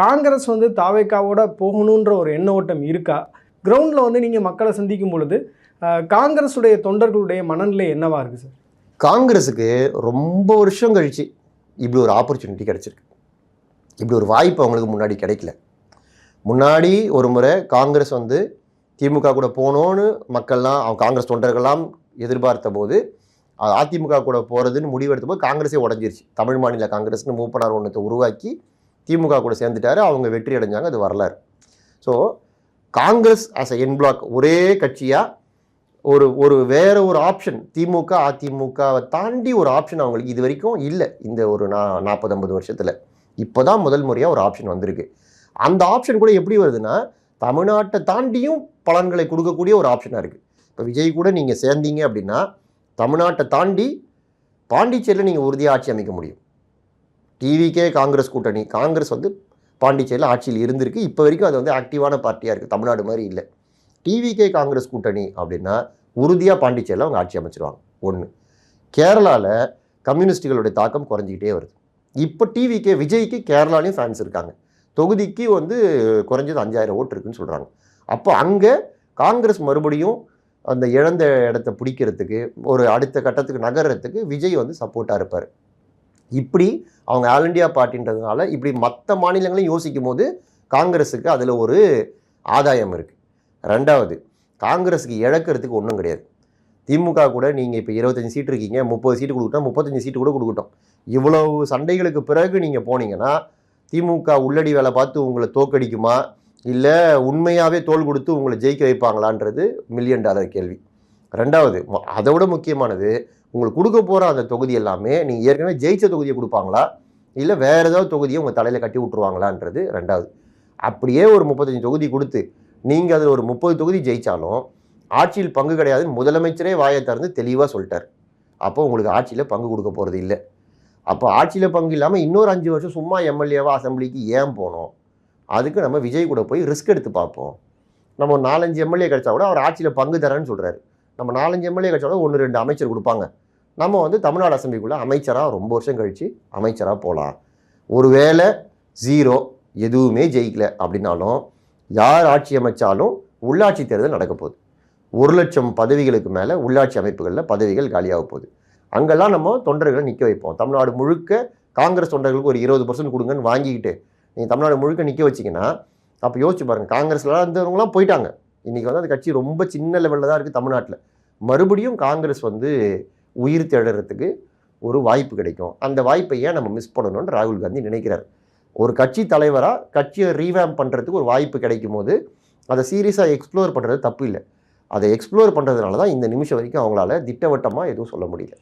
காங்கிரஸ் தாவேக்காவோட போகணுன்ற ஒரு எண்ண ஓட்டம் இருக்கா? கிரவுண்டில் நீங்கள் மக்களை சந்திக்கும் பொழுது காங்கிரஸுடைய தொண்டர்களுடைய மனநிலை என்னவா இருக்குது சார்? காங்கிரஸுக்கு ரொம்ப வருஷம் கழிச்சு இப்படி ஒரு ஆப்பர்ச்சுனிட்டி கிடச்சிருக்கு. இப்படி ஒரு வாய்ப்பு அவங்களுக்கு முன்னாடி கிடைக்கல. முன்னாடி ஒரு முறை காங்கிரஸ் திமுக கூட போகணுன்னு மக்கள்லாம் காங்கிரஸ் தொண்டர்கள்லாம் எதிர்பார்த்த போது அதிமுக கூட போகிறதுன்னு முடிவெடுத்த போது காங்கிரஸே உடஞ்சிருச்சு. தமிழ் மாநில காங்கிரஸ்னு மூப்பனார் ஒன்றத்தை உருவாக்கி திமுக கூட சேர்ந்துட்டாரு. அவங்க வெற்றி அடைஞ்சாங்க. அது வரலாறு. So Congress as a en bloc ஒரே கட்சியாக ஒரு வேற ஒரு ஆப்ஷன் திமுக அதிமுகவை தாண்டி ஒரு ஆப்ஷன் அவங்களுக்கு இது வரைக்கும் இல்லை. இந்த ஒரு 40-50 வருஷத்தில் இப்போ தான் முதல் முறையாக ஒரு ஆப்ஷன் வந்திருக்கு. அந்த ஆப்ஷன் கூட எப்படி வருதுன்னா தமிழ்நாட்டை தாண்டியும் பலன்களை கொடுக்கக்கூடிய ஒரு ஆப்ஷனாக இருக்குது. இப்போ விஜய் கூட நீங்கள் சேர்ந்தீங்க அப்படின்னா தமிழ்நாட்டை தாண்டி பாண்டிச்சேரியில் நீங்கள் உறுதியாக ஆட்சி அமைக்க முடியும். டிவிக்கே காங்கிரஸ் கூட்டணி, காங்கிரஸ் பாண்டிச்சேரியில் ஆட்சியில் இருந்திருக்கு. இப்போ வரைக்கும் அது ஆக்டிவான பார்ட்டியாக இருக்குது. தமிழ்நாடு மாதிரி இல்லை. டிவிக்கே காங்கிரஸ் கூட்டணி அப்படின்னா உறுதியாக பாண்டிச்சேரியில் அவங்க ஆட்சி அமைச்சிருவாங்க. ஒன்று. கேரளாவில் கம்யூனிஸ்டுகளுடைய தாக்கம் குறைஞ்சிக்கிட்டே வருது. இப்போ டிவிக்கே விஜய்க்கு கேரளாலையும் ஃபேன்ஸ் இருக்காங்க. தொகுதிக்கு குறைஞ்சது 5000 ஓட்டு இருக்குன்னு சொல்கிறாங்க. அப்போ அங்கே காங்கிரஸ் மறுபடியும் அந்த இழந்த இடத்த பிடிக்கிறதுக்கு ஒரு அடுத்த கட்டத்துக்கு நகர்றதுக்கு விஜய் சப்போர்ட்டாக இருப்பார். இப்படி அவங்க ஆல் இண்டியா பார்ட்டின்றதுனால இப்படி மற்ற மாநிலங்களையும் யோசிக்கும் போது காங்கிரஸுக்கு அதில் ஒரு ஆதாயம் இருக்குது. ரெண்டாவது, காங்கிரஸுக்கு இழக்கிறதுக்கு ஒன்றும் கிடையாது. திமுக கூட நீங்கள் இப்போ 25 சீட்டு இருக்கீங்க, 30 சீட்டு கொடுக்கட்டும், 35 சீட்டு கூட கொடுக்கட்டும். இவ்வளவு சண்டைகளுக்கு பிறகு நீங்கள் போனீங்கன்னா திமுக உள்ளடி வேலை பார்த்து உங்களை தோக்கடிக்குமா, இல்லை உண்மையாகவே தோல் கொடுத்து உங்களை ஜெயிக்க வைப்பாங்களான்றது $1,000,000 கேள்வி. ரெண்டாவது, அதை விட முக்கியமானது, உங்களுக்கு கொடுக்க போகிற அந்த தொகுதி எல்லாமே நீங்கள் ஏற்கனவே ஜெயிச்ச தொகுதியை கொடுப்பாங்களா, இல்லை வேறு ஏதாவது தொகுதியை உங்கள் தலையில் கட்டி விட்ருவாங்களான்றது ரெண்டாவது. அப்படியே ஒரு 35 தொகுதி கொடுத்து நீங்கள் அதில் ஒரு 30 தொகுதி ஜெயித்தாலும் ஆட்சியில் பங்கு கிடையாதுன்னு முதலமைச்சரே வாயை திறந்து தெளிவாக சொல்லிட்டார். அப்போ உங்களுக்கு ஆட்சியில் பங்கு கொடுக்க போகிறது இல்லை. அப்போ ஆட்சியில் பங்கு இல்லாமல் இன்னொரு 5 வருஷம் சும்மா எம்எல்ஏவாக அசம்பிளிக்கு ஏன் போனோம்? அதுக்கு நம்ம விஜய் கூட போய் ரிஸ்க் எடுத்து பார்ப்போம். நம்ம ஒரு 4-5 எம்எல்ஏ கிடைச்சா கூட அவர் ஆட்சியில் பங்கு தரேன்னு சொல்கிறாரு. நம்ம 4-5 எம்எல்ஏ கிடைச்சா கூட 1-2 அமைச்சர் கொடுப்பாங்க. நம்ம தமிழ்நாடு அசம்பிளிக்குள்ளே அமைச்சராக ரொம்ப வருஷம் கழித்து அமைச்சராக போகலாம். ஒருவேளை 0 எதுவுமே ஜெயிக்கல அப்படின்னாலும் யார் ஆட்சி அமைச்சாலும் உள்ளாட்சி தேர்தல் நடக்க போகுது. 1,00,000 பதவிகளுக்கு மேலே உள்ளாட்சி அமைப்புகளில் பதவிகள் காலியாக போகுது. அங்கெல்லாம் நம்ம தொண்டர்களை நிற்க வைப்போம். தமிழ்நாடு முழுக்க காங்கிரஸ் தொண்டர்களுக்கு ஒரு 20% கொடுங்கன்னு வாங்கிக்கிட்டு நீங்கள் தமிழ்நாடு முழுக்க நிற்க வச்சிங்கன்னா அப்போ யோசிச்சு பாருங்கள். காங்கிரஸ்லாம் இருந்தவங்களாம் போயிட்டாங்க. இன்றைக்கி அந்த கட்சி ரொம்ப சின்ன லெவலில் தான் இருக்குது தமிழ்நாட்டில். மறுபடியும் காங்கிரஸ் உயிர் தேடுறதுக்கு ஒரு வாய்ப்பு கிடைக்கும். அந்த வாய்ப்பை ஏன் நம்ம மிஸ் பண்ணணும்னு ராகுல் காந்தி நினைக்கிறார். ஒரு கட்சி தலைவராக கட்சியை ரீவேம் பண்ணுறதுக்கு ஒரு வாய்ப்பு கிடைக்கும் போது அதை சீரியஸாக எக்ஸ்ப்ளோர் பண்ணுறது தப்பு இல்லை. அதை எக்ஸ்ப்ளோர் பண்ணுறதுனால தான் இந்த நிமிஷம் வரைக்கும் அவங்களால திட்டவட்டமாக எதுவும் சொல்ல முடியல.